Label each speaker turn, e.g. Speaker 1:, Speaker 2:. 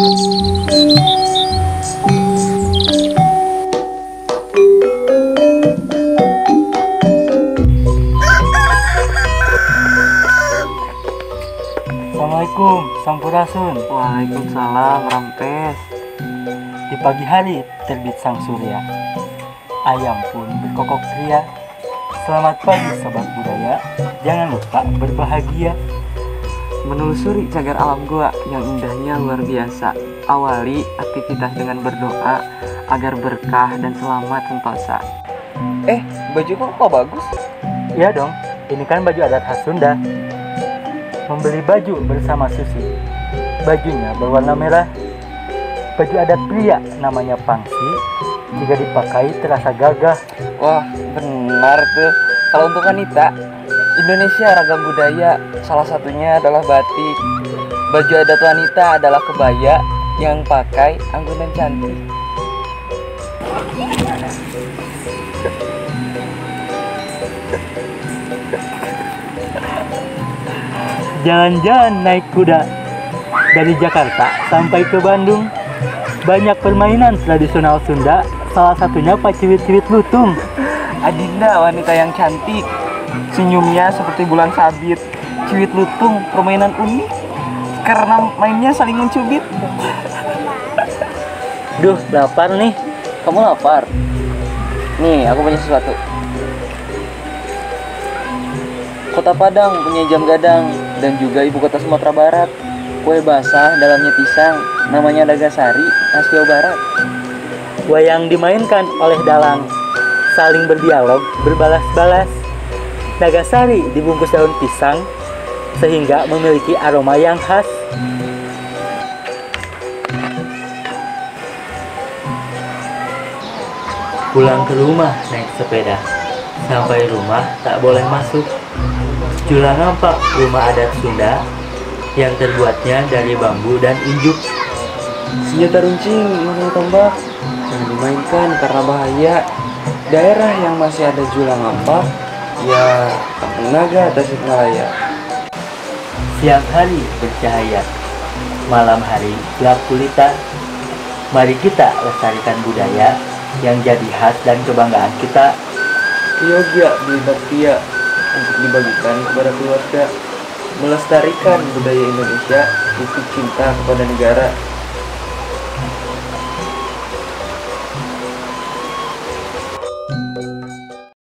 Speaker 1: Assalamualaikum, Sampurasun.
Speaker 2: Waalaikumsalam, Rampes.
Speaker 1: Di pagi hari terbit sang surya, ayam pun berkokok ria. Selamat pagi sobat budaya, jangan lupa berbahagia.
Speaker 2: Menelusuri cagar alam gua yang indahnya luar biasa. Awali aktivitas dengan berdoa agar berkah dan selamat sentosa. Baju kok bagus?
Speaker 1: Iya dong, ini kan baju adat khas Sunda. Membeli baju bersama Susi. Bajunya berwarna merah. Baju adat pria namanya pangsi. Jika dipakai terasa gagah.
Speaker 2: Wah, benar tuh. Kalau untuk wanita, Indonesia ragam budaya, salah satunya adalah batik. Baju adat wanita adalah kebaya yang pakai anggunan cantik.
Speaker 1: Jalan-jalan naik kuda dari Jakarta sampai ke Bandung. Banyak permainan tradisional Sunda, salah satunya paciwit-ciwit lutung.
Speaker 2: Adinda, wanita yang cantik, senyumnya seperti bulan sabit. Ciwit lutung, permainan unik karena mainnya saling mencubit.
Speaker 1: Duh, lapar nih.
Speaker 2: Kamu lapar? Nih, aku punya sesuatu. Kota Padang punya jam gadang dan juga ibu kota Sumatera Barat. Kue basah dalamnya pisang, namanya Dagasari, khas Jawa Barat.
Speaker 1: Wayang dimainkan oleh dalang, saling berdialog, berbalas-balas. Dagasari dibungkus daun pisang sehingga memiliki aroma yang khas. Pulang ke rumah naik sepeda, sampai rumah tak boleh masuk. Jula nampak rumah adat Sunda yang terbuatnya dari bambu dan injuk.
Speaker 2: Senjata runcing, makanya tombak, jangan dimainkan karena bahaya. Daerah yang masih ada jula ngampak, ya Kampung Naga, Tasikmalaya.
Speaker 1: Siang hari bercahaya, malam hari gelap gulita. Mari kita lestarikan budaya yang jadi khas dan kebanggaan kita.
Speaker 2: Yoga Dwi Baktia untuk dibagikan kepada keluarga. Melestarikan budaya Indonesia, bukti cinta kepada negara.